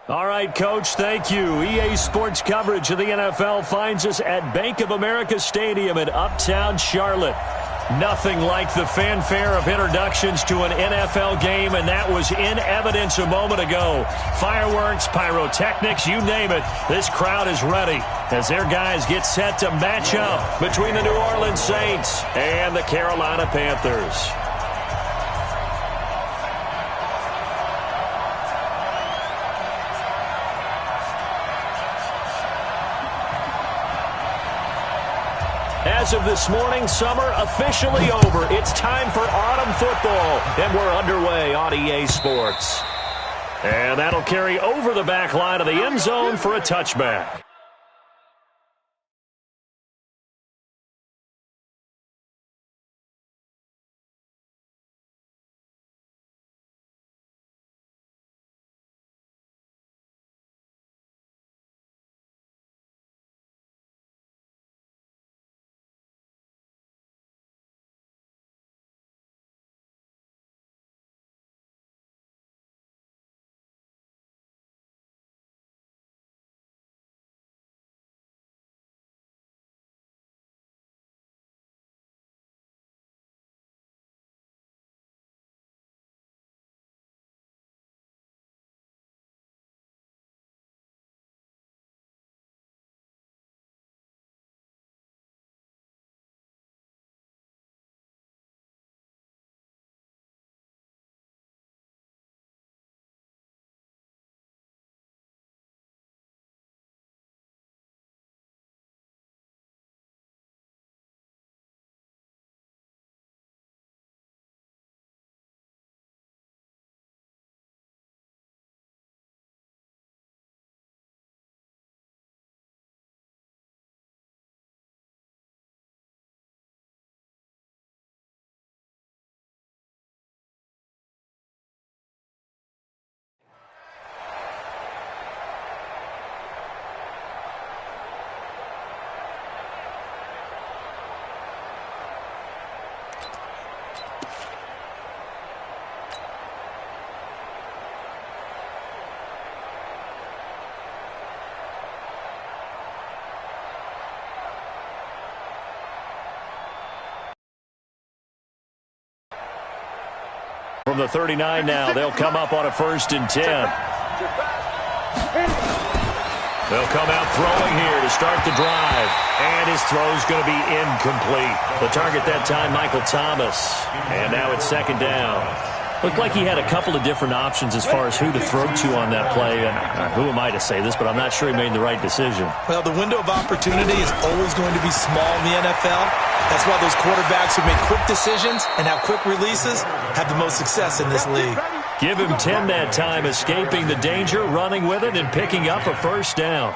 All right, Coach, thank you. EA Sports coverage of the NFL finds us at Bank of America Stadium in Uptown Charlotte. Nothing like the fanfare of introductions to an NFL game, and that was in evidence a moment ago. Fireworks, pyrotechnics, you name it. This crowd is ready as their guys get set to match up between the New Orleans Saints and the Carolina Panthers. As of this morning, summer officially over. It's time for autumn football, and we're underway on EA Sports. And that'll carry over the back line of the end zone for a touchback. From the 39 now, they'll come up on a 1st and 10. They'll come out throwing here to start the drive. And his throw's going to be incomplete. The target that time, Michael Thomas. And now it's 2nd down. Looked like he had a couple of different options as far as who to throw to on that play. And who am I to say this, but I'm not sure he made the right decision. Well, the window of opportunity is always going to be small in the NFL. That's why those quarterbacks who make quick decisions and have quick releases have the most success in this league. Give him 10 that time, escaping the danger, running with it, and picking up a 1st down.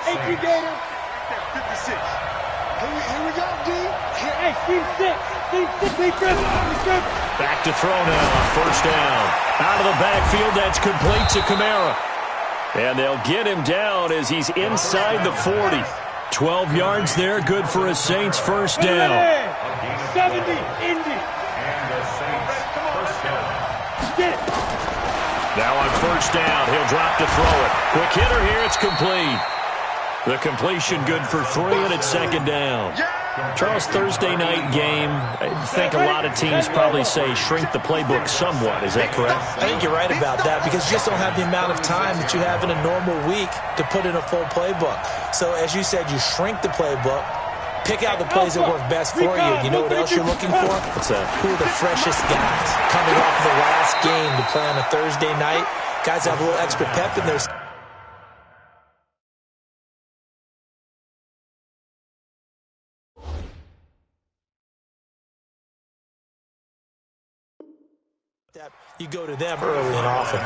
Here we go, D. Hey, Back to throw now on 1st down. Out of the backfield, that's complete to Kamara. And they'll get him down as he's inside the 40. 12 yards there, good for a Saints 1st down. 70, Indy. Now on 1st down, he'll drop to throw it. Quick hitter here, it's complete. The completion good for 3, and it's 2nd down. Charles, Thursday night game, I think a lot of teams probably say shrink the playbook somewhat. Is that correct? I think you're right about that because you just don't have the amount of time that you have in a normal week to put in a full playbook. So as you said, you shrink the playbook, pick out the plays that work best for you. You know what else you're looking for? What's that? Who are the freshest guys coming off the last game to play on a Thursday night? Guys have a little extra pep in their you go to them early and often.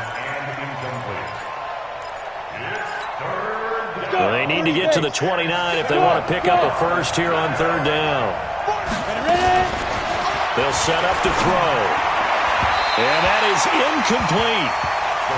Well, they need to get to the 29 if they want to pick up a 1st here on 3rd down. They'll set up to throw. And that is incomplete.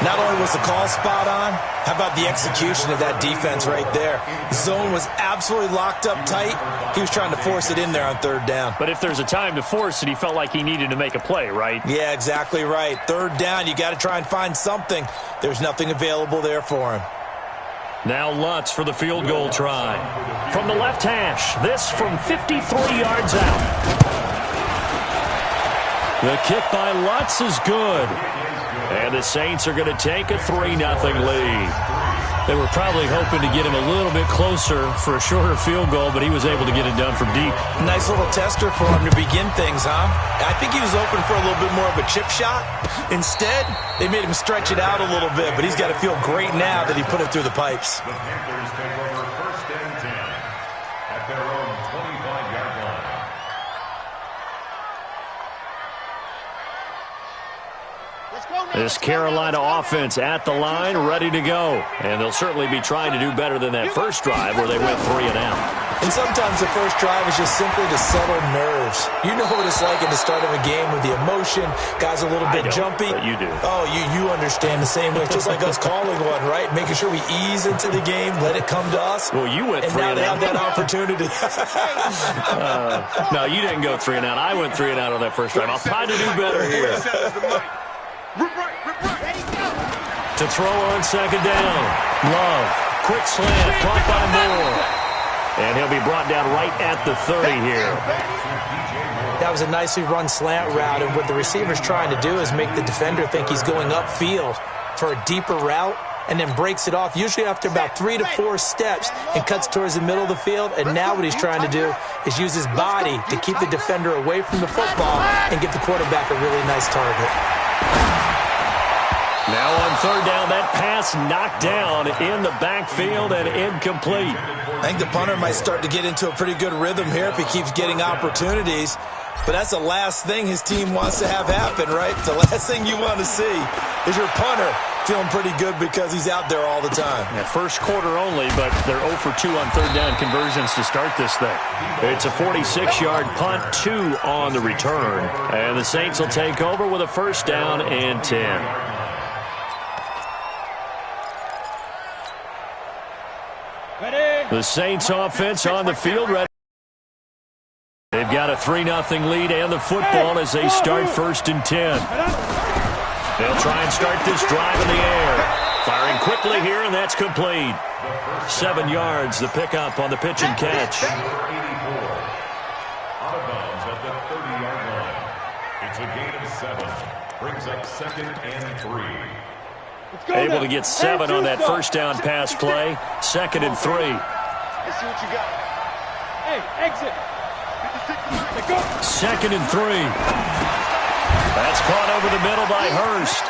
Not only was the call spot on, how about the execution of that defense right there? Zone was absolutely locked up tight. He was trying to force it in there on third down. But if there's a time to force it, he felt like he needed to make a play, right? Yeah, exactly right. Third down, you got to try and find something. There's nothing available there for him. Now Lutz for the field goal try. From the left hash, this from 53 yards out. The kick by Lutz is good. And the Saints are going to take a 3-0 lead. They were probably hoping to get him a little bit closer for a shorter field goal, but he was able to get it done from deep. Nice little tester for him to begin things, huh? I think he was open for a little bit more of a chip shot. Instead, they made him stretch it out a little bit, but he's got to feel great now that he put it through the pipes. The Panthers take over first and 10 at their own 25-yard line. This Carolina offense at the line, ready to go. And they'll certainly be trying to do better than that first drive where they went 3 and out. And sometimes the first drive is just simply to settle nerves. You know what it's like at the start of a game with the emotion. Guys a little bit jumpy. But you do. Oh, you understand the same way. Just like us calling one, right? Making sure we ease into the game, let it come to us. Well, you went 3 and and now out. they have that opportunity. No, you didn't go 3 and out. I went 3 and out on that first drive. I'll try to do better here. To throw on second down. Love. Quick slant. Caught by Moore. And he'll be brought down right at the 30 here. That was a nicely run slant route, and what the receiver's trying to do is make the defender think he's going upfield for a deeper route, and then breaks it off, usually after about 3 to 4 steps, and cuts towards the middle of the field. And now what he's trying to do is use his body to keep the defender away from the football and give the quarterback a really nice target. Now on third down, that pass knocked down in the backfield and incomplete. I think the punter might start to get into a pretty good rhythm here if he keeps getting opportunities. But that's the last thing his team wants to have happen, right? The last thing you want to see is your punter feeling pretty good because he's out there all the time. Yeah, first quarter only, but they're 0 for 2 on third down conversions to start this thing. It's a 46-yard punt, 2 on the return. And the Saints will take over with a first down and 10. The Saints offense on the field. They've got a 3-0 lead and the football as they start first and 10. They'll try and start this drive in the air. Firing quickly here, and that's complete. 7 yards, the pickup on the pitch and catch. Out of bounds at the 30-yard line. It's a gain of 7. Brings up second and 3. Able to get 7 on that first down pass play. Second and 3. Let's see what you got. Hey, exit. Second and 3. That's caught over the middle by Hurst.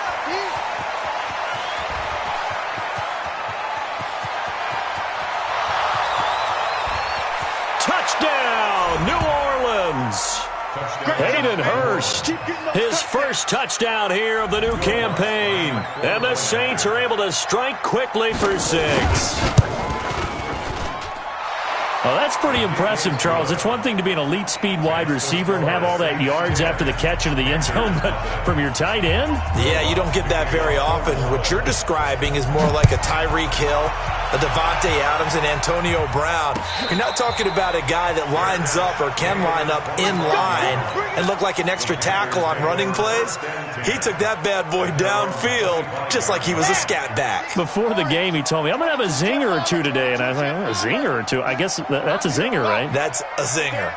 Touchdown, New Orleans. Hayden Hurst, his first touchdown here of the new campaign. And the Saints are able to strike quickly for 6. Well, that's pretty impressive, Charles. It's one thing to be an elite speed wide receiver and have all that yards after the catch into the end zone, but from your tight end? Yeah, you don't get that very often. What you're describing is more like a Tyreek Hill, a Devontae Adams, and Antonio Brown. You're not talking about a guy that lines up or can line up in line and look like an extra tackle on running plays. He took that bad boy downfield just like he was a scat back. Before the game, he told me, I'm going to have a zinger or two today. And I was like, a zinger or two? I guess that's a zinger, right? That's a zinger.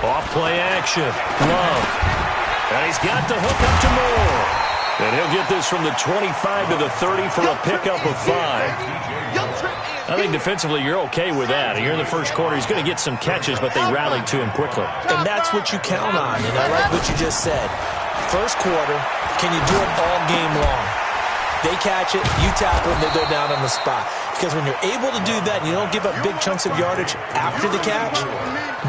Off play action. Love. And he's got the hook up to Moore. And he'll get this from the 25 to the 30 for a pickup of 5. I think defensively you're okay with that. Here in the first quarter, he's going to get some catches, but they rallied to him quickly. And that's what you count on, and I like what you just said. First quarter, can you do it all game long? They catch it, you tackle them, they go down on the spot. Because when you're able to do that and you don't give up big chunks of yardage after the catch,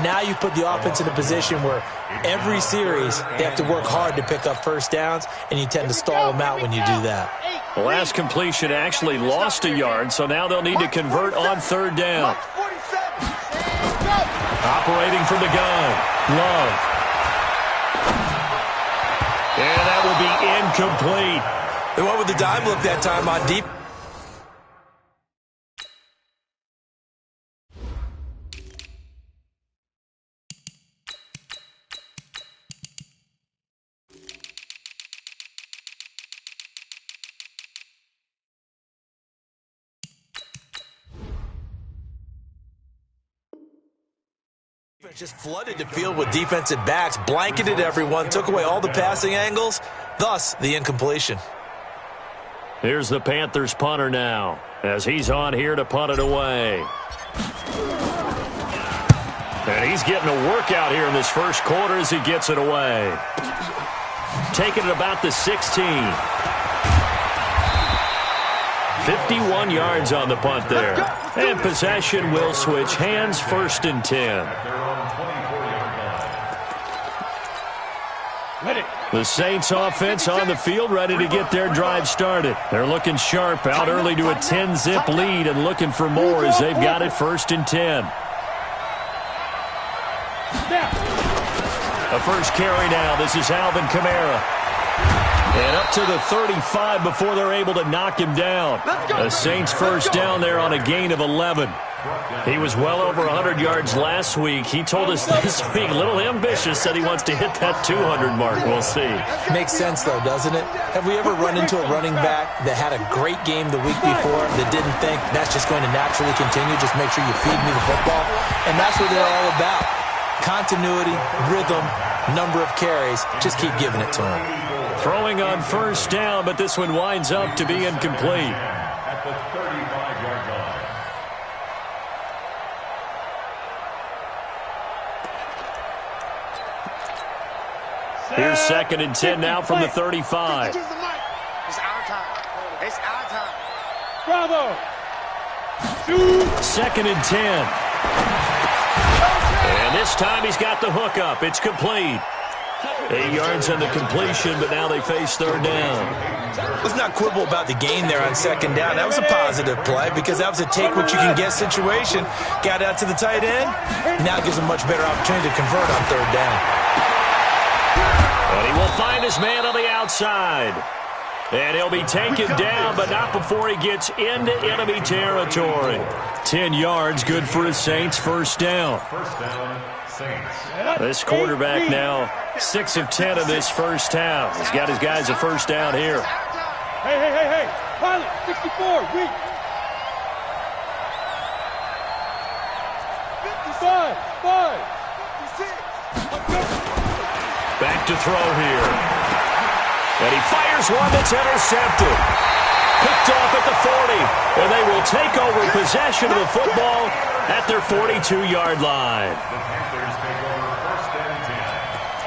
now you put the offense in a position where every series they have to work hard to pick up first downs, and you tend to stall them out when you do that. The last completion actually lost a yard, so now they'll need to convert on third down. Operating from the gun, Love. And that will be incomplete. They went with the dime look that time on deep. Just flooded the field with defensive backs, blanketed everyone, took away all the passing angles, thus the incompletion. Here's the Panthers punter now, as he's on here to punt it away. And he's getting a workout here in this first quarter as he gets it away. Taking it about the 16. 51 yards on the punt there. And possession will switch hands, 1st and 10. The Saints offense on the field, ready to get their drive started. They're looking sharp, out early to a 10-zip lead and looking for more as they've got it 1st and 10. A first carry now. This is Alvin Kamara. And up to the 35 before they're able to knock him down. The Saints first down there on a gain of 11. He was well over 100 yards last week. He told us this week, a little ambitious, said he wants to hit that 200 mark. We'll see. Makes sense, though, doesn't it? Have we ever run into a running back that had a great game the week before that didn't think that's just going to naturally continue? Just make sure you feed me the football. And that's what they're all about. Continuity, rhythm, number of carries. Just keep giving it to him. Throwing on first down, but this one winds up to be incomplete. At the 35-yard line. Here's 2nd and 10 now from the 35. It's our time. It's our time. Bravo. 2nd and 10. And this time he's got the hook up. It's complete. 8 yards on the completion, but now they face 3rd down. Let's not quibble about the gain there on 2nd down. That was a positive play because that was a take-what-you-can-get situation. Got out to the tight end. Now it gives them a much better opportunity to convert on 3rd down. And he will find his man on the outside. And he'll be taken down, but not before he gets into enemy territory. 10 yards, good for the Saints, 1st down. First down, Saints. This quarterback now 6 of 10 in this first half. He's got his guys a 1st down here. Hey. Pilot, 64, weak. 55, 56. Back to throw here. And he fires one that's intercepted. Picked off at the 40. And they will take over possession of the football at their 42-yard line. The Panthers take over 1st and 10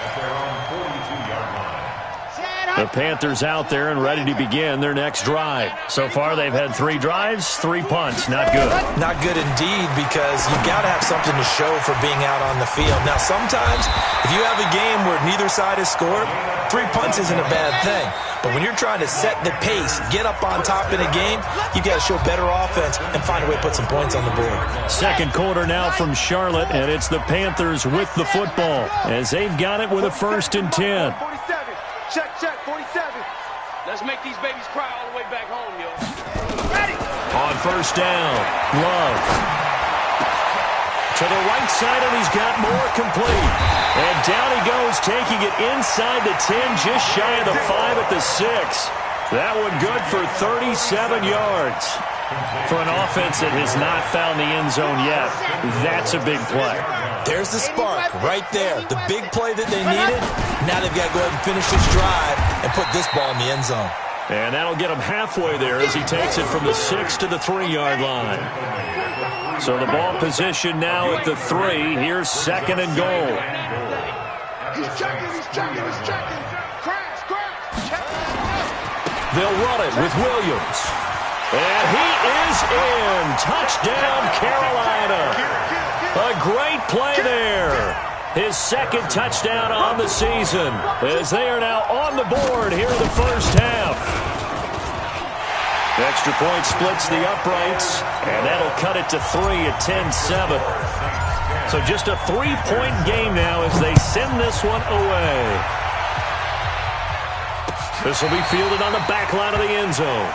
at their own 42-yard line. The Panthers out there and ready to begin their next drive. So far, they've had 3 drives, 3 punts. Not good. Not good indeed, because you've got to have something to show for being out on the field. Now, sometimes, if you have a game where neither side has scored, 3 punts isn't a bad thing. But when you're trying to set the pace, get up on top in a game, you've got to show better offense and find a way to put some points on the board. Second quarter now from Charlotte, and it's the Panthers with the football as they've got it with a 1st and 10. 47. Check, 47. Let's make these babies cry all the way back home, yo. Ready. On 1st down, Love. To the right side, and he's got more complete. And down he goes, taking it inside the 10, just shy of the 5 at the 6. That one good for 37 yards. For an offense that has not found the end zone yet, that's a big play. There's the spark right there. The big play that they needed. Now they've got to go ahead and finish this drive and put this ball in the end zone. And that'll get him halfway there as he takes it from the 6 to the 3-yard line. So the ball position now at the 3. Here's 2nd and goal. He's checking. Crash. They'll run it with Williams. And he is in. Touchdown, Carolina. A great play there. His 2nd touchdown on the season as they are now on the board here in the first half. Extra point splits the uprights, and that'll cut it to 3 at 10-7. So just a 3-point game now as they send this one away. This will be fielded on the back line of the end zone.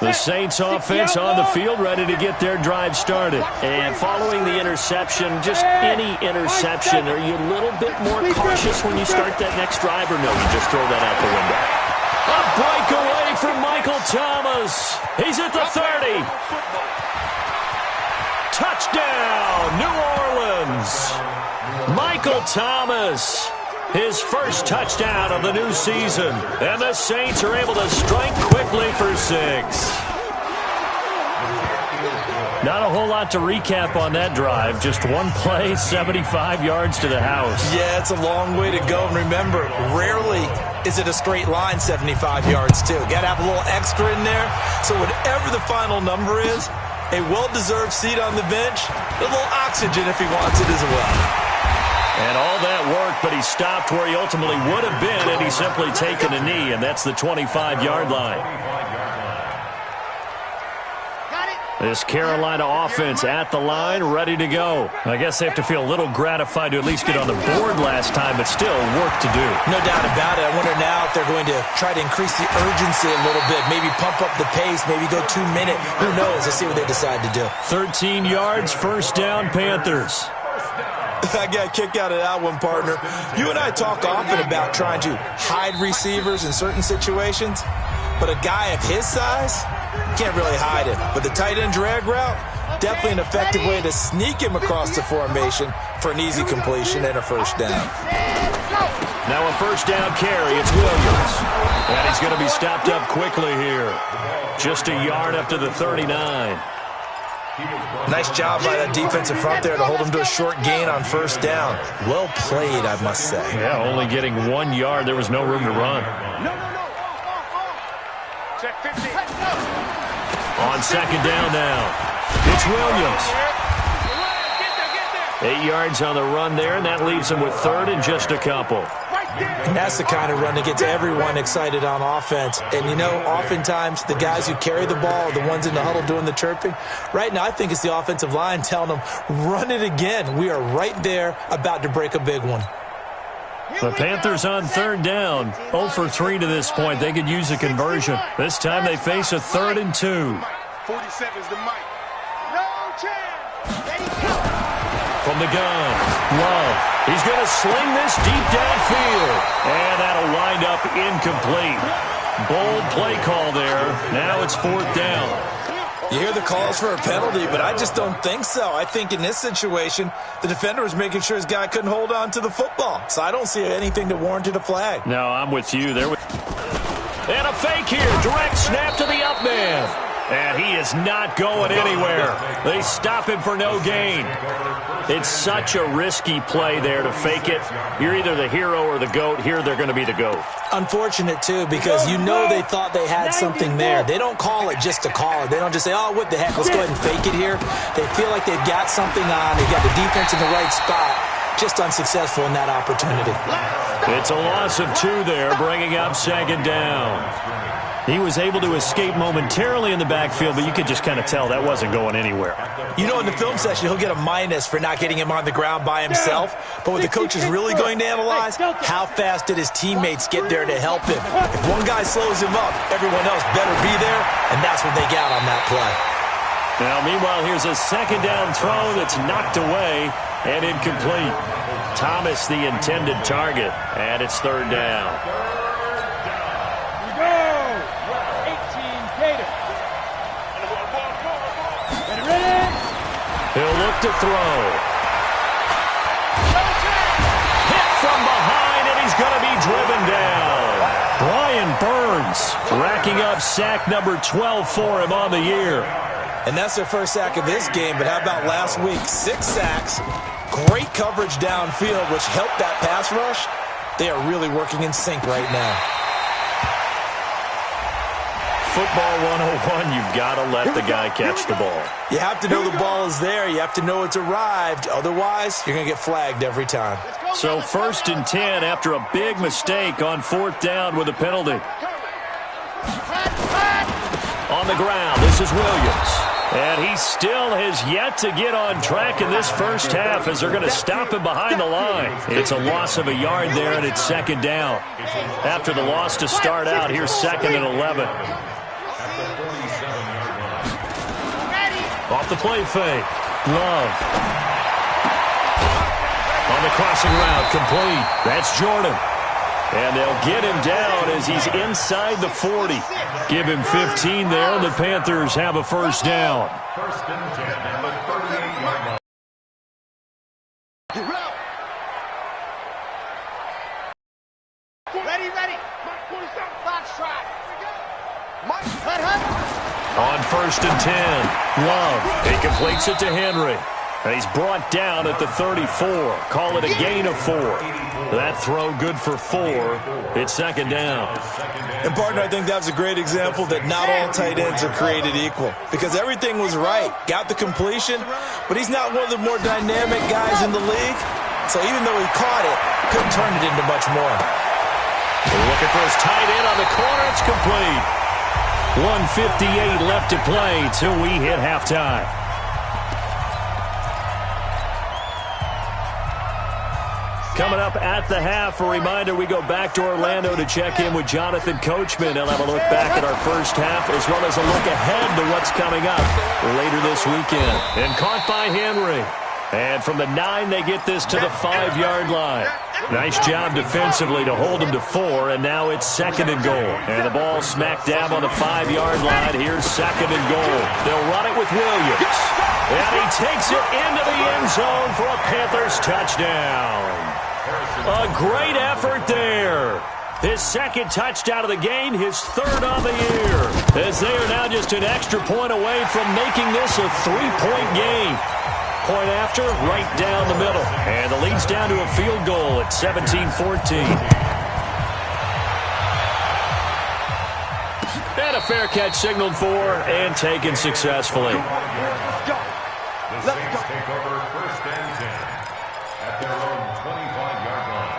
The Saints offense on the field, ready to get their drive started. And following the interception, just any interception, are you a little bit more cautious when you start that next drive, or no, you just throw that out the window? A breakaway from Michael Thomas. He's at the 30. Touchdown, New Orleans. Michael Thomas. His first touchdown of the new season. And the Saints are able to strike quickly for 6. Not a whole lot to recap on that drive. Just one play, 75 yards to the house. Yeah, it's a long way to go. And remember, rarely is it a straight line 75 yards, too. Got to have a little extra in there. So whatever the final number is, a well-deserved seat on the bench, a little oxygen if he wants it as well. And all that work, but he stopped where he ultimately would have been, and he's simply taken a knee, and that's the 25-yard line. This Carolina offense at the line, ready to go. I guess they have to feel a little gratified to at least get on the board last time, but still work to do. No doubt about it. I wonder now if they're going to try to increase the urgency a little bit, maybe pump up the pace, maybe go 2 minutes. Who knows? Let's see what they decide to do. 13 yards, first down, Panthers. I got a kick out of that one, partner. You and I talk often about trying to hide receivers in certain situations, but a guy of his size can't really hide it. But the tight end drag route, definitely an effective way to sneak him across the formation for an easy completion and a first down. Now a first down carry. It's Williams. And he's going to be stopped up quickly here. Just a yard up to the 39. Nice job by that defensive front there to hold him to a short gain on first down. Well played, I must say. Yeah, only getting 1 yard. There was no room to run. Check 50. On second down now. It's Williams. 8 yards on the run there, and that leaves him with third and just a couple. And that's the kind of run that gets everyone excited on offense. And, you know, oftentimes the guys who carry the ball are the ones in the huddle doing the chirping. Right now, I think it's the offensive line telling them, run it again. We are right there about to break a big one. The Panthers on third down. 0 for 3 to this point. They could use a conversion. This time they face a 3rd and 2. 47's the mic. No chance. Ready, go. From the gun, Love. He's going to sling this deep downfield. And that'll wind up incomplete. Bold play call there. Now it's 4th down. You hear the calls for a penalty, but I just don't think so. I think in this situation, the defender was making sure his guy couldn't hold on to the football. So I don't see anything that warranted a flag. No, I'm with you. And a fake here. Direct snap to the up man. And he is not going anywhere. They stop him for no gain. It's such a risky play there to fake it. You're either the hero or the GOAT. Here they're going to be the GOAT. Unfortunate, too, because you know they thought they had something there. They don't call it just to call it. They don't just say, oh, what the heck, let's go ahead and fake it here. They feel like they've got something on. They've got the defense in the right spot. Just unsuccessful in that opportunity. It's a loss of 2 there, bringing up second down. He was able to escape momentarily in the backfield, but you could just kind of tell that wasn't going anywhere. You know, in the film session, he'll get a minus for not getting him on the ground by himself. But what the coach is really going to analyze, how fast did his teammates get there to help him? If one guy slows him up, everyone else better be there, and that's what they got on that play. Now, meanwhile, here's a second down throw that's knocked away and incomplete. Thomas, the intended target, and it's 3rd down. He'll look to throw. Hit from behind, and he's going to be driven down. Brian Burns racking up sack number 12 for him on the year. And that's their first sack of this game, but how about last week? 6 sacks, great coverage downfield, which helped that pass rush. They are really working in sync right now. Football 101, you've got to let the guy catch the ball. You have to know the ball is there. You have to know it's arrived. Otherwise, you're going to get flagged every time. So 1st and 10 after a big mistake on 4th down with a penalty. On the ground, this is Williams. And he still has yet to get on track in this first half as they're going to stop him behind the line. It's a loss of a yard there, and it's second down. After the loss to start out, here's 2nd and 11. Off the play fake. Love. On the crossing route, complete. That's Jordan. And they'll get him down as he's inside the 40. Give him 15 there, and the Panthers have a first down. First and 10 at the 38-yard line. Ready. Box trap. On first and 10, Love. He completes it to Henry. And he's brought down at the 34. Call it a gain of 4. That throw good for 4. It's second down. And, partner, I think that's a great example that not all tight ends are created equal. Because everything was right. Got the completion, but he's not one of the more dynamic guys in the league. So even though he caught it, couldn't turn it into much more. Looking for his tight end on the corner. It's complete. 1:58 left to play till we hit halftime. Coming up at the half, a reminder, we go back to Orlando to check in with Jonathan Coachman. He'll have a look back at our first half as well as a look ahead to what's coming up later this weekend. And caught by Henry. And from the 9, they get this to the 5-yard line. Nice job defensively to hold him to 4, and now it's 2nd and goal. And the ball smack dab on the 5-yard line. Here's 2nd and goal. They'll run it with Williams. And he takes it into the end zone for a Panthers touchdown. A great effort there. His 2nd touchdown of the game, his 3rd on the year. As they are now just an extra point away from making this a 3-point game. Point after, right down the middle. And the lead's down to a field goal at 17-14. And a fair catch signaled for and taken successfully. The Saints take over 1st and 10 at their own 25-yard line.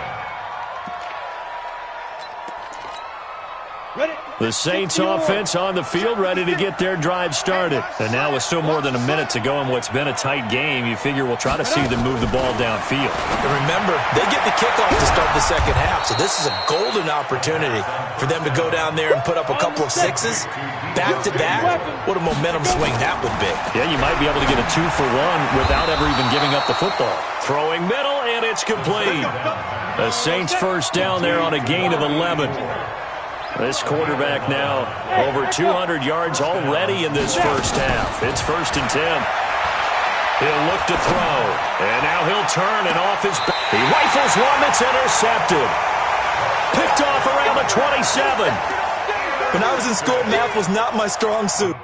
The Saints offense on the field, ready to get their drive started. And now with still more than a minute to go in what's been a tight game, you figure we'll try to see them move the ball downfield. And remember, they get the kickoff to start the second half, so this is a golden opportunity for them to go down there and put up a couple of 6s back-to-back. What a momentum swing that would be. Yeah, you might be able to get a 2-for-1 without ever even giving up the football. Throwing middle, and it's complete. The Saints first down there on a gain of 11. This quarterback now over 200 yards already in this first half. It's 1st and 10. He'll look to throw. And now he'll turn and off his back. He rifles one that's intercepted. Picked off around the 27. When I was in school, math was not my strong suit.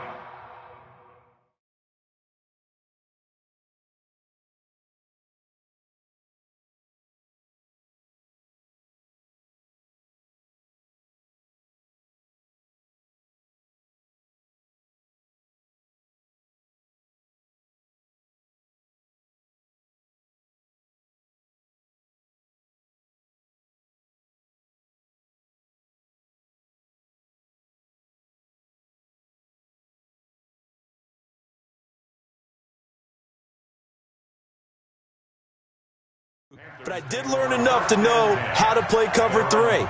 But I did learn enough to know how to play cover 3.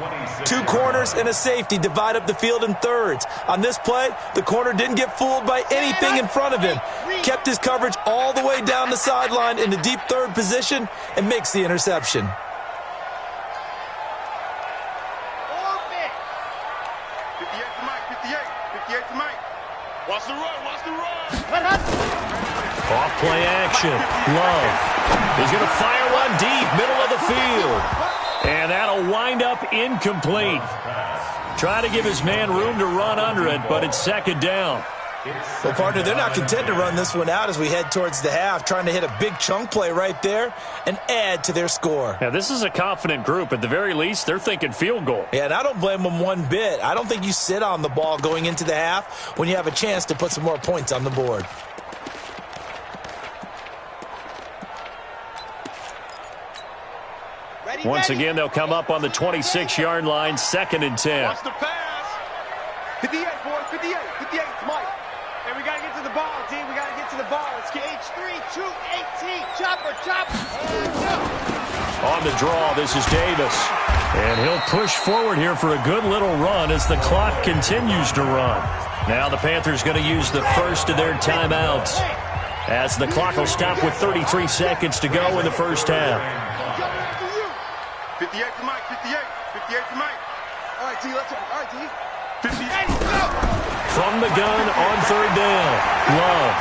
2 corners and a safety divide up the field in thirds. On this play, the corner didn't get fooled by anything in front of him. Kept his coverage all the way down the sideline in the deep 3rd position and makes the interception. 58 to Mike, 58 to Mike. Watch the run. Off play action. Love. He's going to fire one deep, middle of the field. And that'll wind up incomplete. Trying to give his man room to run under it, but it's 2nd down. Well, partner, they're not content to run this one out as we head towards the half, trying to hit a big chunk play right there and add to their score. Now, this is a confident group. At the very least, they're thinking field goal. Yeah, and I don't blame them one bit. I don't think you sit on the ball going into the half when you have a chance to put some more points on the board. Once again, they'll come up on the 26-yard line, 2nd and 10. Watch the pass. 58, boys, 58. 58, Mike. And we got to get to the ball, D. We got to get to the ball. Let's get H3-2-18. Chopper, chopper. On the draw, this is Davis. And he'll push forward here for a good little run as the clock continues to run. Now the Panthers going to use the first of their timeouts, as the clock will stop with 33 seconds to go in the first half. 58 to Mike, 58. 58 to Mike. All right, T, let's go. All right, T. 58, go! From the gun on third down, Love.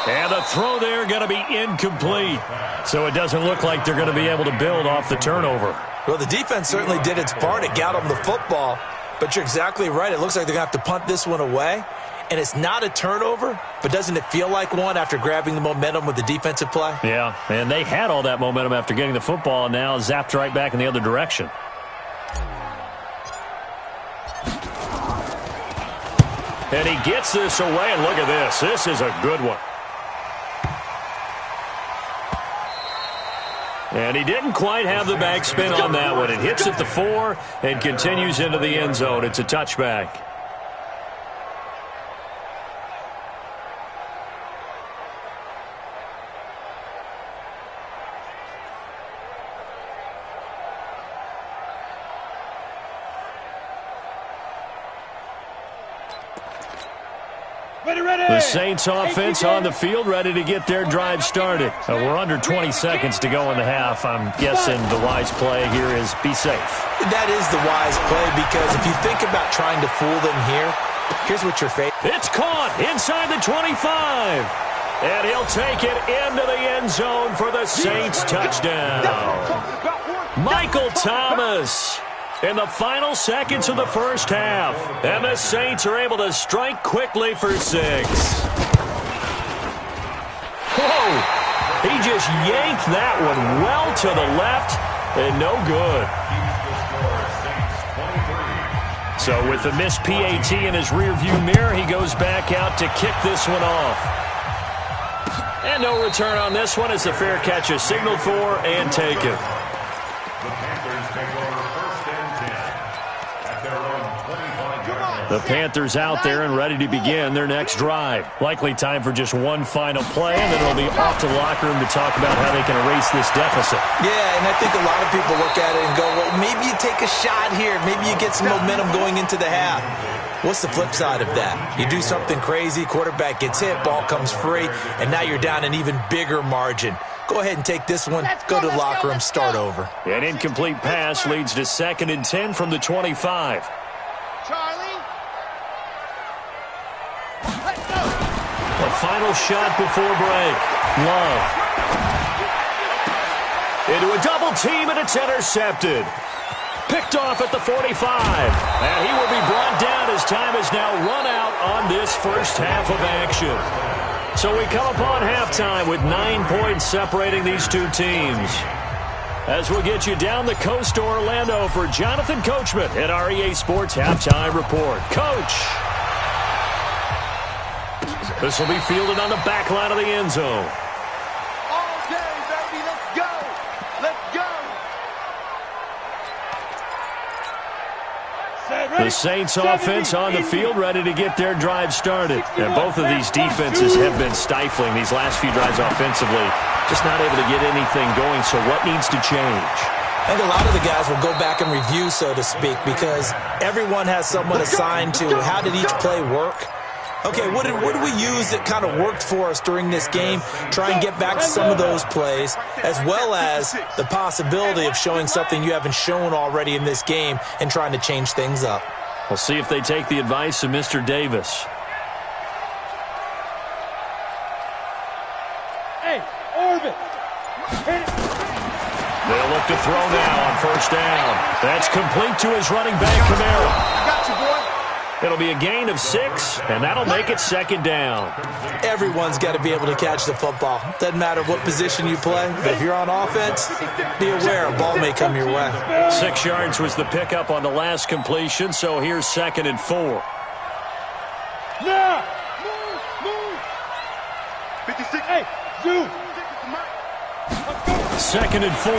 And the throw there going to be incomplete. So it doesn't look like they're going to be able to build off the turnover. Well, the defense certainly did its part. It got them the football. But you're exactly right. It looks like they're going to have to punt this one away. And it's not a turnover, but doesn't it feel like one after grabbing the momentum with the defensive play? Yeah, and they had all that momentum after getting the football, and now zapped right back in the other direction. And he gets this away, and look at this. This is a good one. And he didn't quite have the backspin on that one. It hits at the 4 and continues into the end zone. It's a touchback. The Saints offense on the field, ready to get their drive started. We're under 20 seconds to go in the half. I'm guessing the wise play here is be safe. That is the wise play, because if you think about trying to fool them here, here's what you're facing. It's caught inside the 25. And he'll take it into the end zone for the Saints touchdown. Michael Thomas in the final seconds of the first half. And the Saints are able to strike quickly for 6. Whoa! He just yanked that one well to the left, and no good. So with the missed PAT in his rearview mirror, he goes back out to kick this one off. And no return on this one as the fair catch is signaled for and taken. The Panthers out there and ready to begin their next drive. Likely time for just one final play, and then it'll be off to the locker room to talk about how they can erase this deficit. Yeah, and I think a lot of people look at it and go, well, maybe you take a shot here. Maybe you get some momentum going into the half. What's the flip side of that? You do something crazy, quarterback gets hit, ball comes free, and now you're down an even bigger margin. Go ahead and take this one, go to the locker room, start over. An incomplete pass leads to 2nd and 10 from the 25. The final shot before break. Love. Into a double team, and it's intercepted. Picked off at the 45. And he will be brought down as time is now run out on this first half of action. So we come upon halftime with 9 points separating these two teams. As we'll get you down the coast to Orlando for Jonathan Coachman at our EA Sports Halftime Report. Coach! This will be fielded on the back line of the end zone. All day, baby. Let's go. Let's go. The Saints offense on the field, ready to get their drive started. And both of these defenses have been stifling these last few drives offensively. Just not able to get anything going, so what needs to change? I think a lot of the guys will go back and review, so to speak, because everyone has someone assigned to how did each play work. Okay, what did we use that kind of worked for us during this game? Try and get back to some of those plays, as well as the possibility of showing something you haven't shown already in this game and trying to change things up. We'll see if they take the advice of Mr. Davis. Hey, Orbit. They'll look to throw now on first down. That's complete to his running back, Kamara. I got you, boy. It'll be a gain of 6, and that'll make it 2nd down. Everyone's got to be able to catch the football. Doesn't matter what position you play, but if you're on offense, be aware a ball may come your way. 6 yards was the pickup on the last completion, so here's 2nd and 4. Now, move. 56. Hey, zoom. 2nd and 4.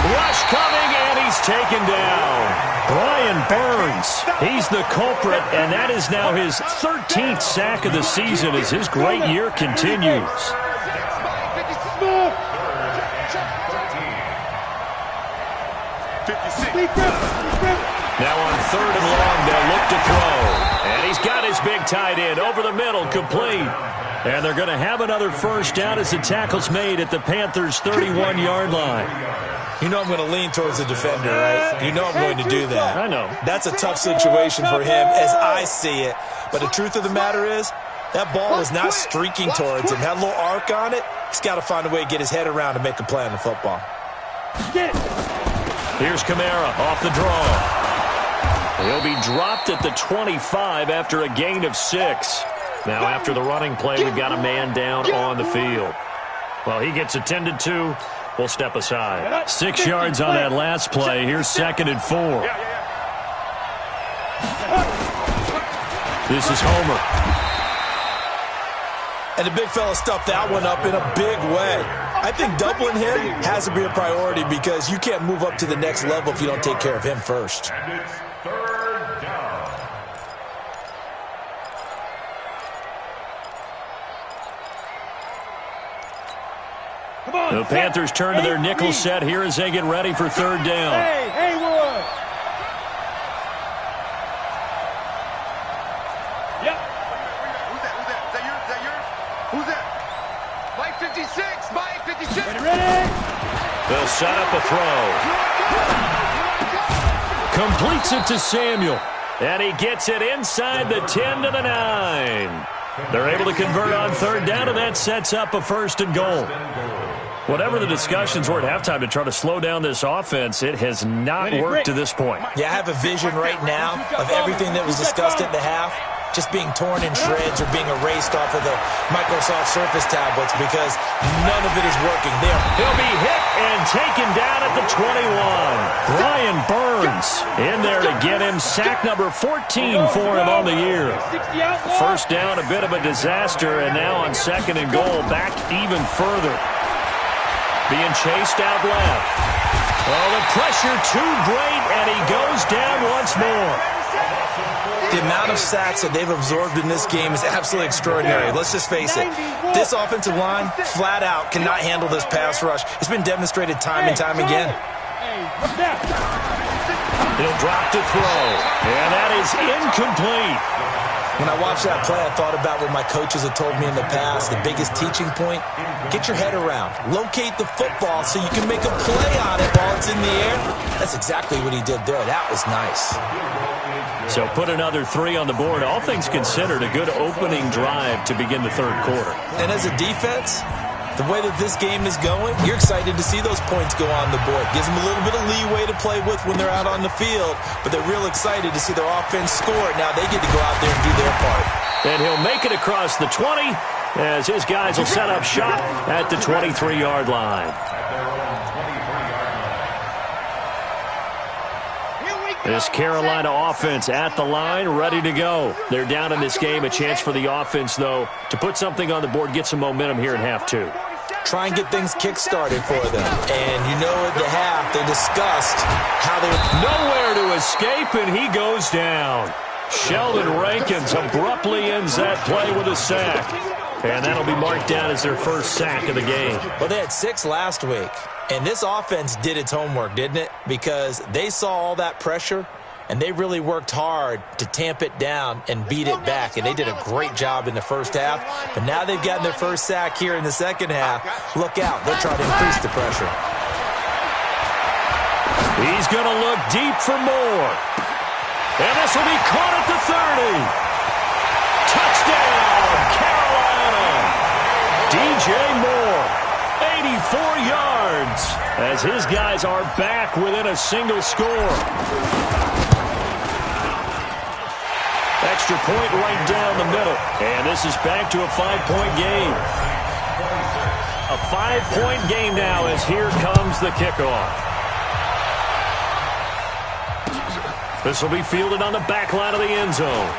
Rush coming, and he's taken down. Brian Burns, he's the culprit, and that is now his 13th sack of the season as his great year continues. Now on 3rd and long, they'll look to throw. And he's got his big tight end over the middle, complete. And they're going to have another first down as the tackle's made at the Panthers' 31-yard line. You know I'm going to lean towards the defender, right? You know I'm going to do that. I know. That's a tough situation for him as I see it. But the truth of the matter is, that ball is not streaking towards him. That little arc on it, he's got to find a way to get his head around and make a play on the football. Here's Kamara off the draw. He'll be dropped at the 25 after a gain of 6. Now after the running play, we've got a man down on the field. Well, he gets attended to. We'll step aside. 6 yards on that last play. Here's 2nd and 4. This is Homer. And the big fella stuffed that one up in a big way. I think doubling him has to be a priority because you can't move up to the next level if you don't take care of him first. And it's 3rd down. The Panthers turn to their nickel set here as they get ready for 3rd down. Hey, Haywood! Yep. Who's that? Is that yours? Who's that? Mike 56! Mike 56! Ready? They'll set up a throw. Completes it to Samuel. And he gets it inside the 10 to the 9. They're able to convert on 3rd down, and that sets up a 1st and goal. Whatever the discussions were at halftime to try to slow down this offense, it has not worked to this point. Yeah, I have a vision right now of everything that was discussed at the half just being torn in shreds or being erased off of the Microsoft Surface tablets because none of it is working. He'll be hit and taken down at the 21. Brian Burns in there to get him sack number 14 for him on the year. 1st down, a bit of a disaster, and now on 2nd and goal, back even further. Being chased out left. Oh, the pressure too great, and he goes down once more. The amount of sacks that they've absorbed in this game is absolutely extraordinary. Let's just face it. This offensive line, flat out, cannot handle this pass rush. It's been demonstrated time and time again. He'll drop to throw, and that is incomplete. When I watched that play, I thought about what my coaches had told me in the past. The biggest teaching point, get your head around. Locate the football so you can make a play on it while it's in the air. That's exactly what he did there. That was nice. So put another 3 on the board. All things considered, a good opening drive to begin the 3rd quarter. And as a defense, the way that this game is going, you're excited to see those points go on the board. Gives them a little bit of leeway to play with when they're out on the field, but they're real excited to see their offense score. Now they get to go out there and do their part. And he'll make it across the 20 as his guys will set up shop at the 23-yard line. This Carolina offense at the line, ready to go. They're down in this game. A chance for the offense, though, to put something on the board, get some momentum here in half 2. Try and get things kick-started for them. And you know at the half, they discussed how they nowhere to escape, and he goes down. Sheldon Rankins abruptly ends that play with a sack. And that'll be marked down as their 1st sack of the game. Well, they had 6 last week. And this offense did its homework, didn't it? Because they saw all that pressure, and they really worked hard to tamp it down and beat it back. And they did a great job in the 1st half. But now they've gotten their 1st sack here in the 2nd half. Look out. They're trying to increase the pressure. He's going to look deep for more. And this will be caught at the 30. Touchdown, Carolina. DJ Moore, 84 yards, as his guys are back within a single score. Extra point right down the middle. And this is back to a 5-point game. A 5-point game now as here comes the kickoff. This will be fielded on the back line of the end zone.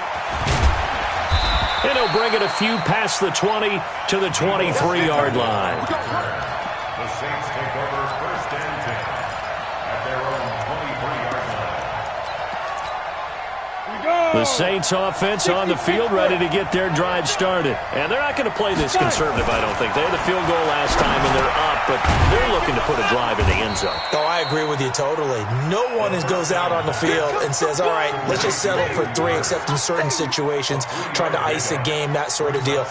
And he'll bring it a few past the 20 to the 23-yard line. The Saints take over 1st and 10. The Saints offense on the field, ready to get their drive started. And they're not going to play this conservative, I don't think. They had the field goal last time, and they're up, but they're looking to put a drive in the end zone. Oh, I agree with you totally. No one goes out on the field and says, all right, let's just settle for 3, except in certain situations, trying to ice a game, that sort of deal.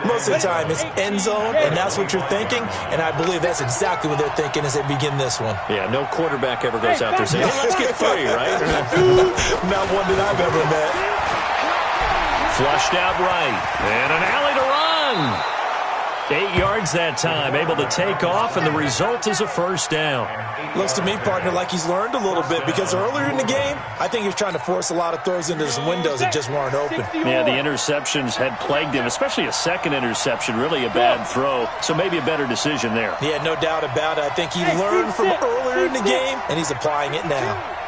Most of the time, it's end zone, and that's what you're thinking, and I believe that's exactly what they're thinking as they begin this one. Yeah, no quarterback ever goes out there saying, hey, let's get 3, right? Not one that I've ever met. Flushed out right, and an alley to run. 8 yards that time, able to take off, and the result is a first down. Looks to me, partner, like he's learned a little bit, because earlier in the game, I think he was trying to force a lot of throws into his windows that just weren't open. Yeah, the interceptions had plagued him, especially a second interception, really a bad throw, so maybe a better decision there. Yeah, no doubt about it. I think he learned from earlier in the game, and he's applying it now.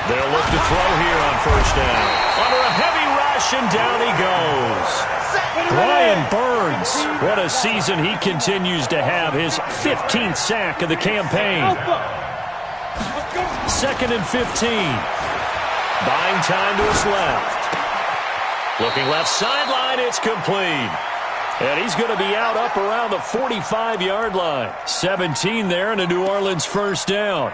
They'll look to throw here on first down. Under a heavy rush, and down he goes. Brian Burns, what a season he continues to have, his 15th sack of the campaign. 2nd and 15. Buying time to his left. Looking left sideline, it's complete. And he's going to be out up around the 45-yard line. 17 there, and a New Orleans first down.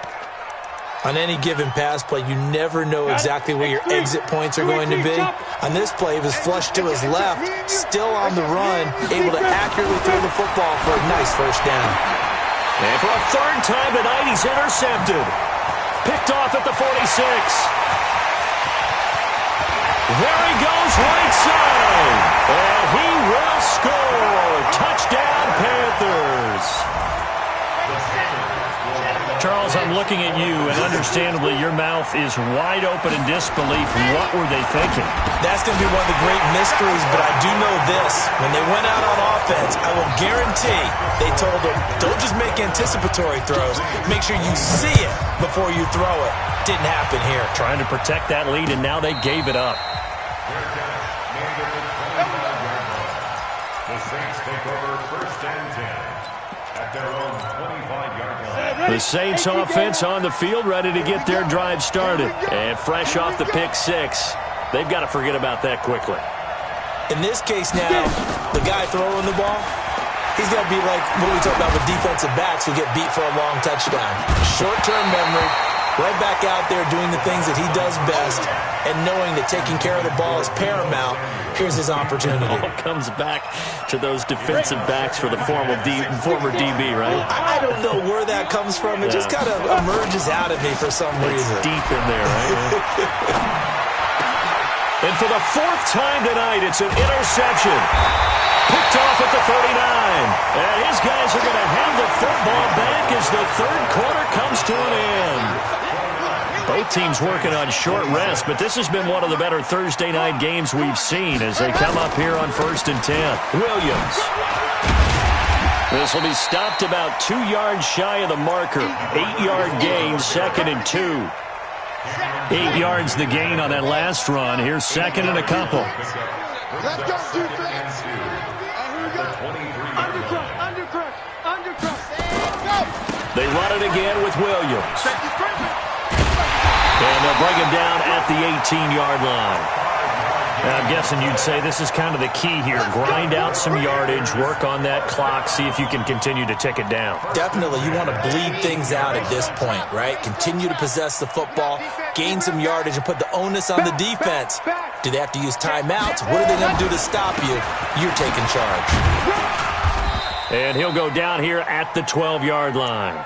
On any given pass play, you never know exactly where your exit points are going to be. On this play, he was flushed to his left, still on the run, able to accurately throw the football for a nice first down. And for a 3rd time tonight, he's intercepted. Picked off at the 46. There he goes, right side. And he will score. Touchdown, Panthers. Charles, I'm looking at you, and understandably, your mouth is wide open in disbelief. What were they thinking? That's going to be one of the great mysteries, but I do know this. When they went out on offense, I will guarantee they told them, don't just make anticipatory throws. Make sure you see it before you throw it. Didn't happen here. Trying to protect that lead, and now they gave it up. The Saints take over 1st and 10 at their own 25-yard line. The Saints offense on the field, ready to get their drive started. And fresh off the pick 6. They've got to forget about that quickly. In this case now, the guy throwing the ball, he's got to be like what we talk about with defensive backs who get beat for a long touchdown. Short-term memory, right back out there doing the things that he does best, and knowing that taking care of the ball is paramount. Here's his opportunity. It all comes back to those defensive backs for the former DB, right? I don't know where that comes from. It just kind of emerges out of me for some reason. It's deep in there, right? And for the 4th time tonight, it's an interception. Picked off at the 39. And his guys are going to hand the football back as the 3rd quarter comes to an end. Both teams working on short rest, but this has been one of the better Thursday night games we've seen as they come up here on 1st and 10. Williams. This will be stopped about 2 yards shy of the marker. 8-yard gain, 2nd and 2. 8 yards the gain on that last run. Here's 2nd and a couple. Let's go, defense. They run it again with Williams. And they'll bring him down at the 18-yard line. Now, I'm guessing you'd say this is kind of the key here. Grind out some yardage, work on that clock, see if you can continue to tick it down. Definitely. You want to bleed things out at this point, right? Continue to possess the football, gain some yardage, and put the onus on the defense. Do they have to use timeouts? What are they going to do to stop you? You're taking charge. And he'll go down here at the 12-yard line.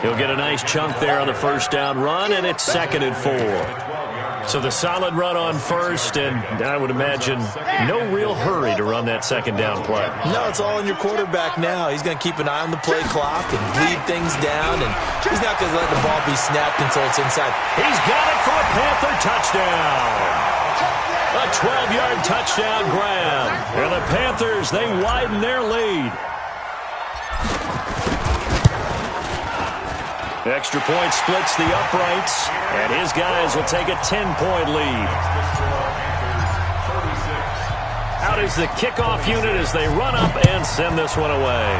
He'll get a nice chunk there on the first down run, and it's 2nd and 4. So the solid run on first, and I would imagine no real hurry to run that 2nd down play. No, it's all in your quarterback now. He's going to keep an eye on the play clock and bleed things down, and he's not going to let the ball be snapped until it's inside. He's got it for a Panther touchdown. A 12-yard touchdown grab. And the Panthers, they widen their lead. Extra point splits the uprights, and his guys will take a 10-point lead. Out is the kickoff unit as they run up and send this one away.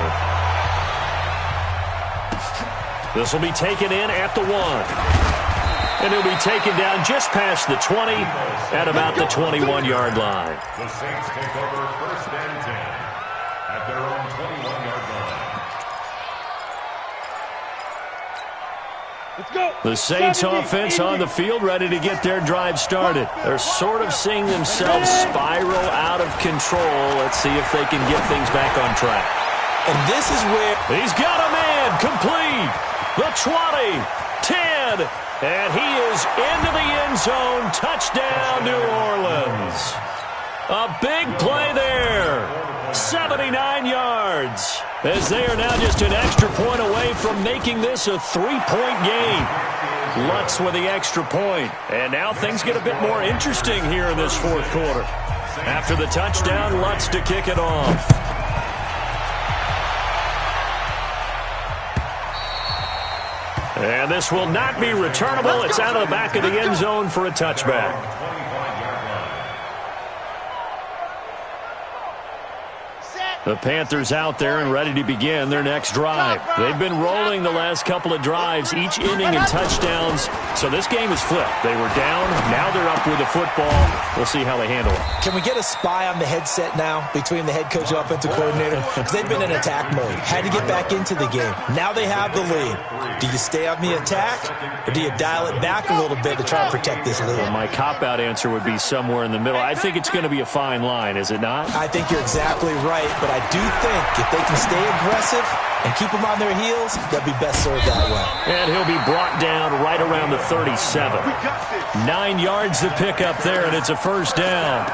This will be taken in at the 1. And he'll be taken down just past the 20 at about the 21-yard line. The Saints take over 1st and 10 at their own 21-yard line. Let's go. The Saints offense on the field, ready to get their drive started. They're sort of seeing themselves spiral out of control. Let's see if they can get things back on track. And this is where he's got a man complete. The 20, 10, and he is into the end zone. Touchdown, New Orleans. A big play there. 79 yards. As they are now just an extra point away from making this a 3-point game. Lutz with the extra point. And now things get a bit more interesting here in this 4th quarter. After the touchdown, Lutz to kick it off. And this will not be returnable. It's out of the back of the end zone for a touchback. The Panthers out there and ready to begin their next drive. They've been rolling the last couple of drives, each inning in touchdowns. So this game is flipped. They were down. Now they're up with the football. We'll see how they handle it. Can we get a spy on the headset now between the head coach and offensive coordinator? Because they've been in attack mode. Had to get back into the game. Now they have the lead. Do you stay on the attack, or do you dial it back a little bit to try and protect this lead? Well, my cop-out answer would be somewhere in the middle. I think it's going to be a fine line, is it not? I think you're exactly right, but I do think if they can stay aggressive and keep them on their heels, they'll be best served that way. And he'll be brought down right around the 37. 9 yards to pick up there, and it's a first down.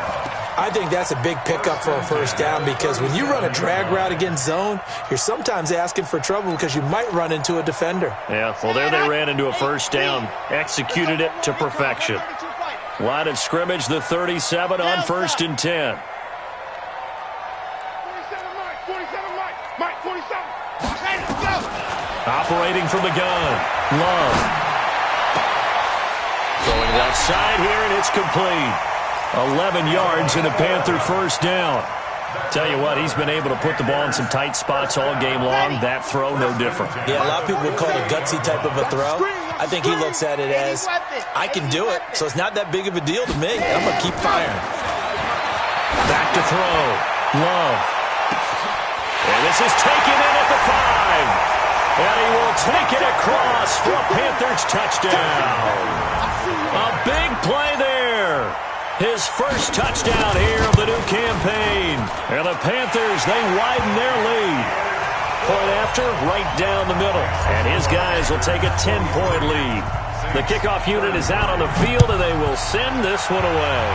I think that's a big pickup for a first down because when you run a drag route against zone, you're sometimes asking for trouble because you might run into a defender. Yeah, well, there they ran into a first down, executed it to perfection. Line of scrimmage, the 37 on 1st and 10. 47 Mike, 47. Hey, let's go. Operating from the gun, Love. Throwing it outside here, and it's complete. 11 yards and a Panther first down. Tell you what, he's been able to put the ball in some tight spots all game long. That throw, no different. Yeah, a lot of people would call it a gutsy type of a throw. I think he looks at it as, I can do it, so it's not that big of a deal to me. I'm going to keep firing. Back to throw. Love. And this is taken in at the 5. And he will take it across for a Panthers touchdown. A big play there. His first touchdown here of the new campaign. And the Panthers, they widen their lead. Point after, right down the middle. And his guys will take a 10-point lead. The kickoff unit is out on the field, and they will send this one away.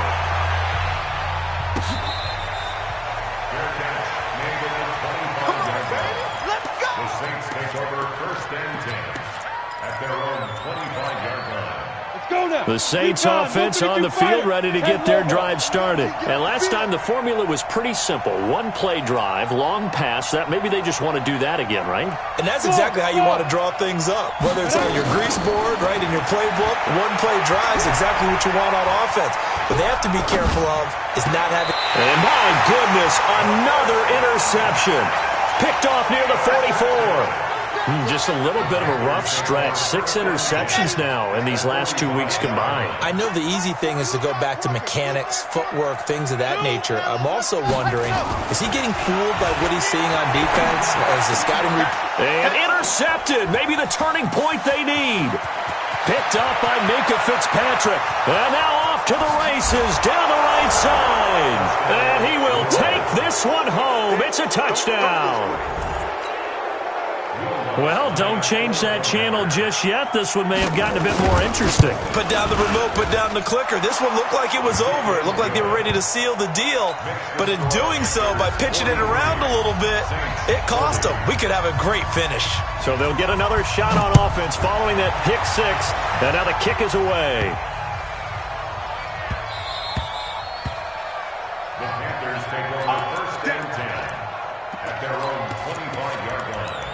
The Saints take over 1st and 10 at their own 25-yard line. The Saints offense on the field ready to get their drive started. And last time the formula was pretty simple. 1-play drive, long pass. That maybe they just want to do that again, right? And that's exactly how you want to draw things up. Whether it's on your grease board, right, in your playbook, 1-play drive is exactly what you want on offense. What they have to be careful of is not having... And my goodness, another interception. Picked off near the 44. Just a little bit of a rough stretch. 6 interceptions now in these last 2 weeks combined. I know the easy thing is to go back to mechanics, footwork, things of that nature. I'm also wondering, is he getting fooled by what he's seeing on defense? As the scouting and intercepted. Maybe the turning point they need. Picked up by Minka Fitzpatrick. And now off to the races down the right side. And he will take this one home. It's a touchdown. Well, don't change that channel just yet. This one may have gotten a bit more interesting. Put down the remote, put down the clicker. This one looked like it was over. It looked like they were ready to seal the deal. But in doing so, by pitching it around a little bit, it cost them. We could have a great finish. So they'll get another shot on offense following that pick 6. And now the kick is away. The Panthers take over 1st and 10 at their own 25-yard line.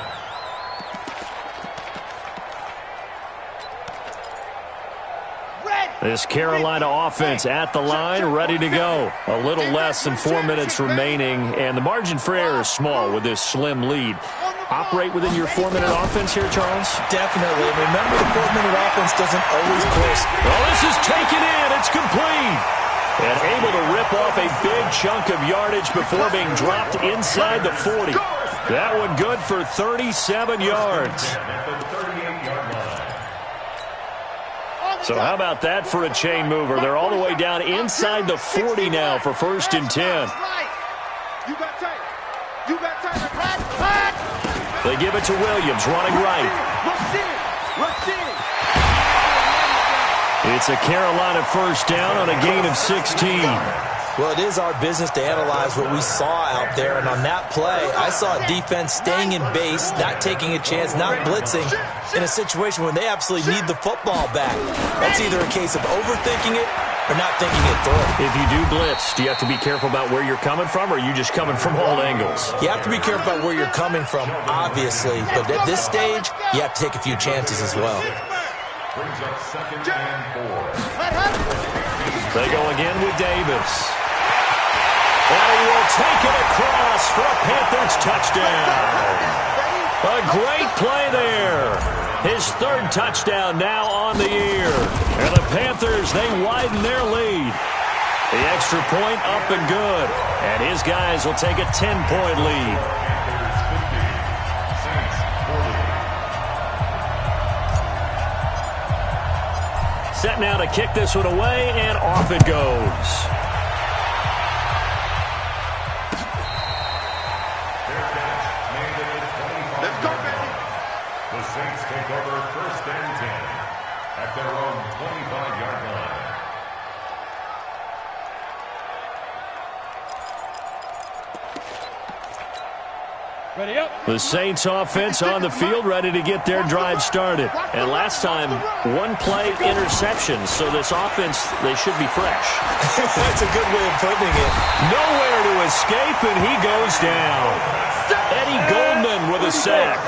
Red This Carolina offense at the line, ready to go. A little less than 4 minutes remaining, and the margin for error is small with this slim lead. Operate within your 4-minute offense here, Charles? Definitely. Remember, the 4-minute offense doesn't always close. Oh, this is taken in. It's complete. And able to rip off a big chunk of yardage before being dropped inside the 40. That one good for 37 yards. So how about that for a chain mover? They're all the way down inside the 40 now for 1st and 10. You got time. You got time. They give it to Williams, running right. It's a Carolina 1st down on a gain of 16. Well, it is our business to analyze what we saw out there, and on that play, I saw a defense staying in base, not taking a chance, not blitzing, in a situation when they absolutely need the football back. That's either a case of overthinking it or not thinking it through. If you do blitz, do you have to be careful about where you're coming from, or are you just coming from all angles? You have to be careful about where you're coming from, obviously, but at this stage, you have to take a few chances as well. Brings up 2nd and 4. They go again with Davis. And he will take it across for a Panthers touchdown. A great play there. His 3rd touchdown now on the year. And the Panthers, they widen their lead. The extra point up and good. And his guys will take a 10-point lead. Set now to kick this one away, and off it goes. Let's go, baby. The Saints take over 1st and 10 at their own 25-yard line. Ready up. The Saints offense on the field, ready to get their drive started. And last time, 1-play interception, so this offense, they should be fresh. That's a good way of putting it. Nowhere to escape, and he goes down. Eddie Goldman with a sack.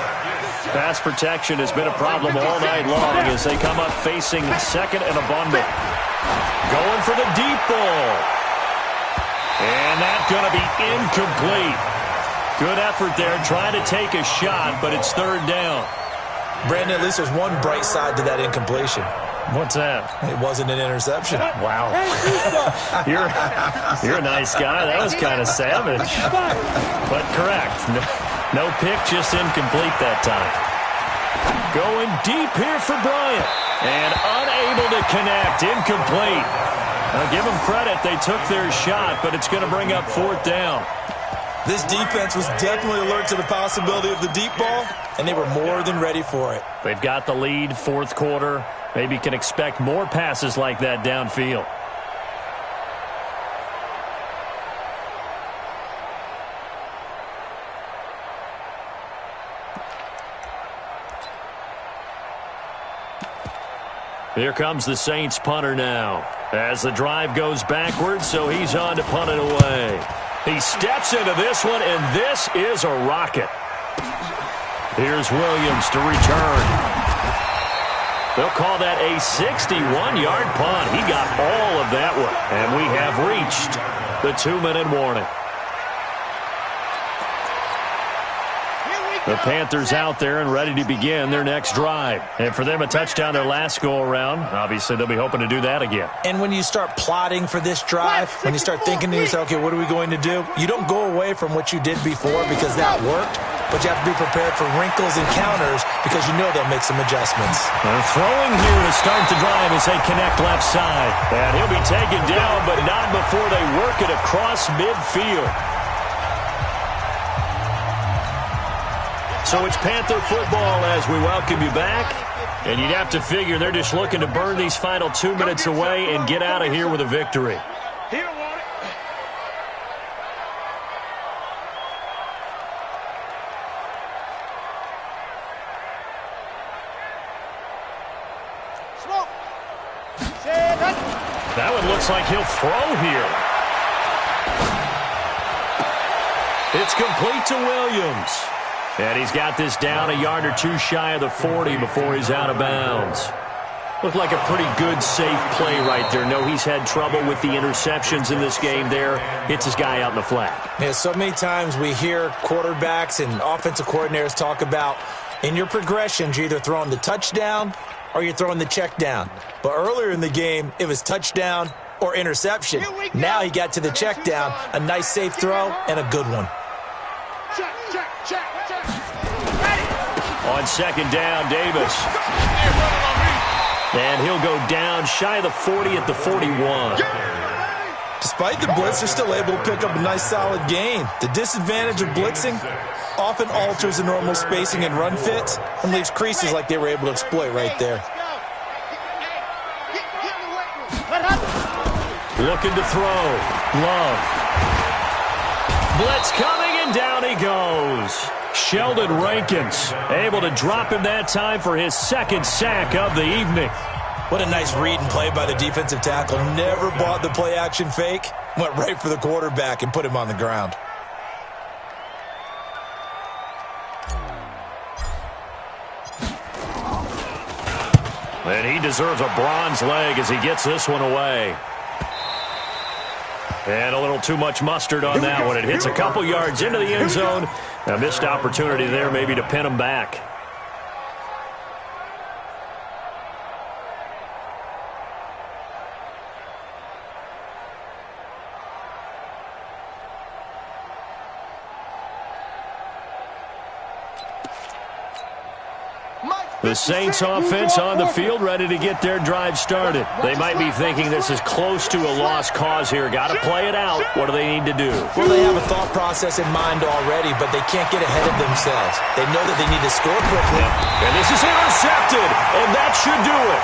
Pass protection has been a problem all night long as they come up facing 2nd and abundant. Going for the deep ball. And that's going to be incomplete. Good effort there, trying to take a shot, but it's 3rd down. Brandon, at least there's one bright side to that incompletion. What's that? It wasn't an interception. Wow. You're a nice guy. That was kind of savage. But correct. No pick, just incomplete that time. Going deep here for Bryant. And unable to connect. Incomplete. Now give them credit. They took their shot, but it's going to bring up 4th down. This defense was definitely alert to the possibility of the deep ball, and they were more than ready for it. They've got the lead, 4th quarter. Maybe can expect more passes like that downfield. Here comes the Saints punter now. As the drive goes backwards, so he's on to punt it away. He steps into this one, and this is a rocket. Here's Williams to return. They'll call that a 61-yard punt. He got all of that one, and we have reached the 2-minute warning. The Panthers out there and ready to begin their next drive. And for them, a touchdown their last go-around. Obviously, they'll be hoping to do that again. And when you start plotting for this drive, when you start thinking to yourself, okay, what are we going to do? You don't go away from what you did before because that worked, but you have to be prepared for wrinkles and counters because you know they'll make some adjustments. They're throwing here to start the drive as they connect left side. And he'll be taken down, but not before they work it across midfield. So it's Panther football as we welcome you back. And you'd have to figure they're just looking to burn these final 2 minutes away and get out of here with a victory. He don't want it. Smoke. That one looks like he'll throw here. It's complete to Williams. And he's got this down a yard or two shy of the 40 before he's out of bounds. Looked like a pretty good, safe play right there. No, he's had trouble with the interceptions in this game there. Hits his guy out in the flat. Yeah, so many times we hear quarterbacks and offensive coordinators talk about in your progressions, you're either throwing the touchdown or you're throwing the check down. But earlier in the game, it was touchdown or interception. Now he got to the check down, a nice safe throw, and a good one. Check, check, check, check. On second down, Davis. And he'll go down shy of the 40 at the 41. Despite the blitz, they're still able to pick up a nice solid gain. The disadvantage of blitzing often alters the normal spacing and run fits and leaves creases like they were able to exploit right there. Looking to throw. Love. Blitz coming, and down he goes. Sheldon Rankins able to drop him that time for his second sack of the evening. What a nice read and play by the defensive tackle. Never bought the play-action fake. Went right for the quarterback and put him on the ground. And he deserves a bronze leg as he gets this one away. And a little too much mustard on that one. It hits a couple yards into the end zone. A missed opportunity there maybe to pin him back. The Saints offense on the field, ready to get their drive started. They might be thinking this is close to a lost cause here. Got to play it out. What do they need to do? Well, they have a thought process in mind already, but they can't get ahead of themselves. They know that they need to score quickly. And this is intercepted, and that should do it.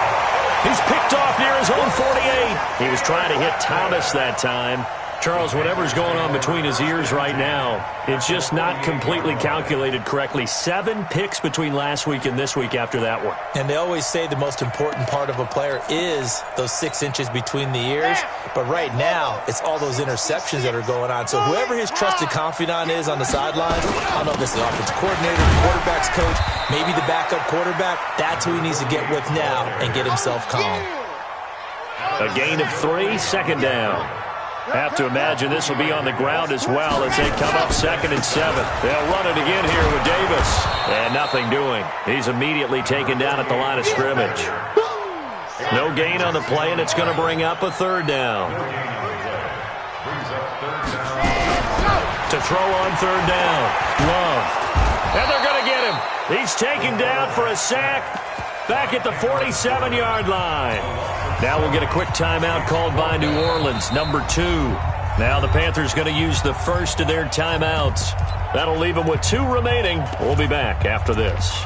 He's picked off near his own 48. He was trying to hit Thomas that time. Charles, whatever's going on between his ears right now, it's just not completely calculated correctly. 7 picks between last week and this week after that one. And they always say the most important part of a player is those 6 inches between the ears. But right now, it's all those interceptions that are going on. So whoever his trusted confidant is on the sidelines, I don't know if it's the offensive coordinator, the quarterback's coach, maybe the backup quarterback, that's who he needs to get with now and get himself calm. A gain of 3, second down. Have to imagine this will be on the ground as well as they come up 2nd and 7. They'll run it again here with Davis. And nothing doing. He's immediately taken down at the line of scrimmage. No gain on the play, and it's going to bring up a 3rd down. To throw on 3rd down. Love. And they're going to get him. He's taken down for a sack back at the 47-yard line. Now we'll get a quick timeout called by New Orleans, number 2. Now the Panthers going to use the first of their timeouts. That'll leave them with 2 remaining. We'll be back after this.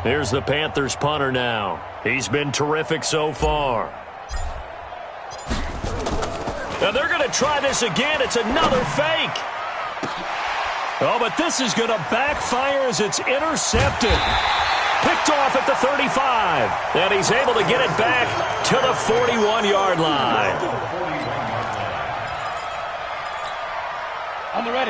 Here's the Panthers punter now. He's been terrific so far. Now they're going to try this again. It's another fake. Oh, but this is going to backfire as it's intercepted. Picked off at the 35. And he's able to get it back to the 41-yard line.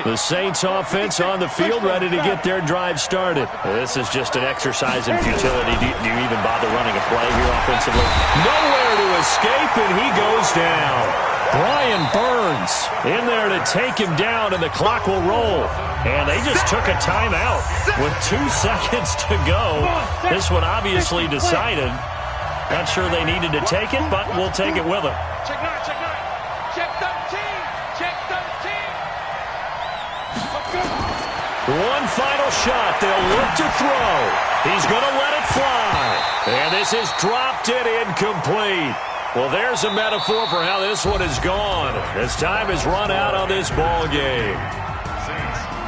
The Saints offense on the field, ready to get their drive started. This is just an exercise in futility. Do you even bother running a play here offensively? Nowhere to escape, and he goes down. Brian Burns in there to take him down, and the clock will roll. And they just took a timeout with 2 seconds to go. This one obviously decided. Not sure they needed to take it, but we'll take it with them. Check 9, check 9. Check 13. Check 13. One final shot. They'll look to throw. He's going to let it fly. And this is dropped it incomplete. Well, there's a metaphor for how this one is gone. As time has run out on this ball game.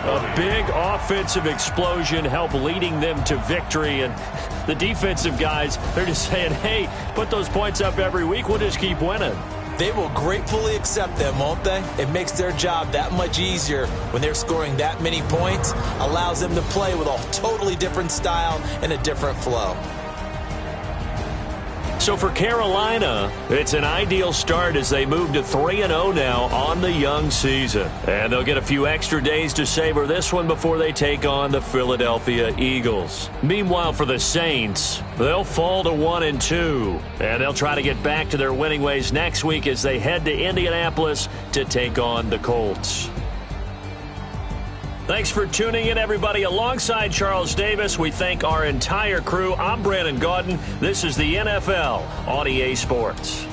A big offensive explosion helped leading them to victory. And the defensive guys, they're just saying, hey, put those points up every week. We'll just keep winning. They will gratefully accept them, won't they? It makes their job that much easier when they're scoring that many points. Allows them to play with a totally different style and a different flow. So for Carolina, it's an ideal start as they move to 3-0 now on the young season. And they'll get a few extra days to savor this one before they take on the Philadelphia Eagles. Meanwhile, for the Saints, they'll fall to 1-2. And they'll try to get back to their winning ways next week as they head to Indianapolis to take on the Colts. Thanks for tuning in, everybody. Alongside Charles Davis, we thank our entire crew. I'm Brandon Gaudin. This is the NFL on EA Sports.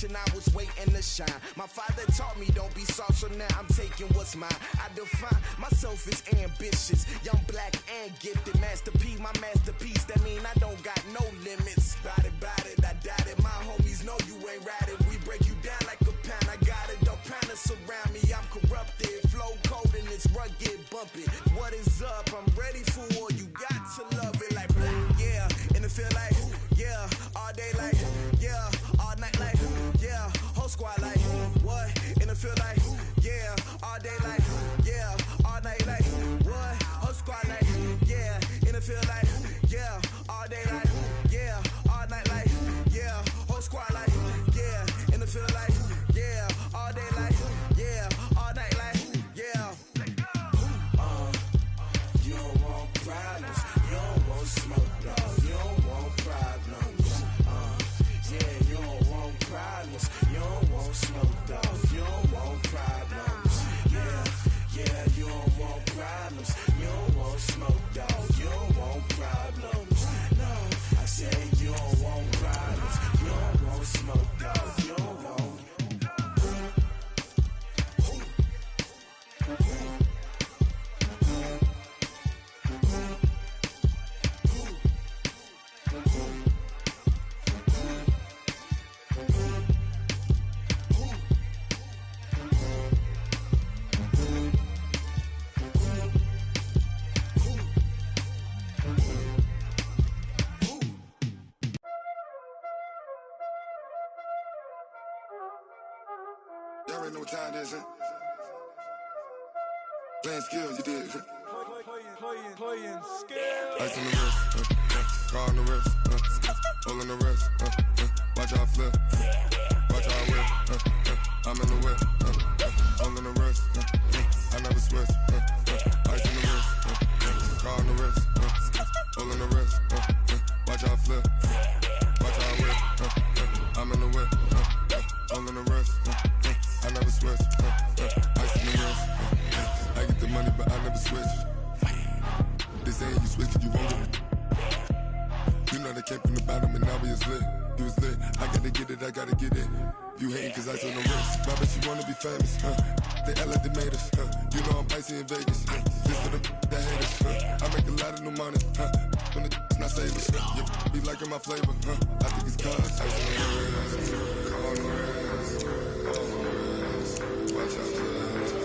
I was waiting to shine. My father taught me don't be soft, so now I'm taking what's mine. I define myself as ambitious, young, black, and gifted. Masterpiece, my masterpiece. That mean I don't got no limits. Bout it, I doubt it. My homies know you ain't riding. We break you down like a pound. I got it, don't pound us around me. I'm corrupted, flow cold and it's rugged, bumpy. What is up? I'm ready for war. You got to love it like black, yeah. And it feel like, yeah, all day like, yeah, all night like, yeah, whole squad like, what? And it feel like, yeah, all day like, yeah, all night like, what? Whole squad like, yeah, and it feel like, yeah, all day like, yeah, all night like, yeah, whole squad like, yeah, and it feel like, yeah, all day like, yeah, all night like, yeah. You don't want problems, you don't want smoke, dog. You don't want problems. Yeah, you don't want problems, you don't want smoke, dog. You don't want problems. Yeah, you don't want problems, you don't want smoke, dog. You don't want know what time it is, huh? Playing skills, you did, huh? Playing skills. Ice on the wrist, car on the wrist, hole in the wrist, watch how I flip, watch how I whip, I'm in the whip, hole in the wrist, I never switch, ice on the wrist, car on the wrist, hole in the wrist, watch how I flip, watch how I whip, I'm in the whip, hole in the wrist, I never switch, ice on the wrist, I get the money but I never switch. They saying you switch it, you won't get it. You know they came from the bottom and now we is lit. You was lit, I gotta get it, I gotta get it. You hating cause I told no wrist. My bitch, you wanna be famous, huh? They act like they made us, huh? You know I'm icy in Vegas, huh? This for the that hate us, huh? I make a lot of new money, huh? When the not savers, huh? You be liking my flavor, huh? I think it's cause ice on the wrist, car on the wrist, watch out,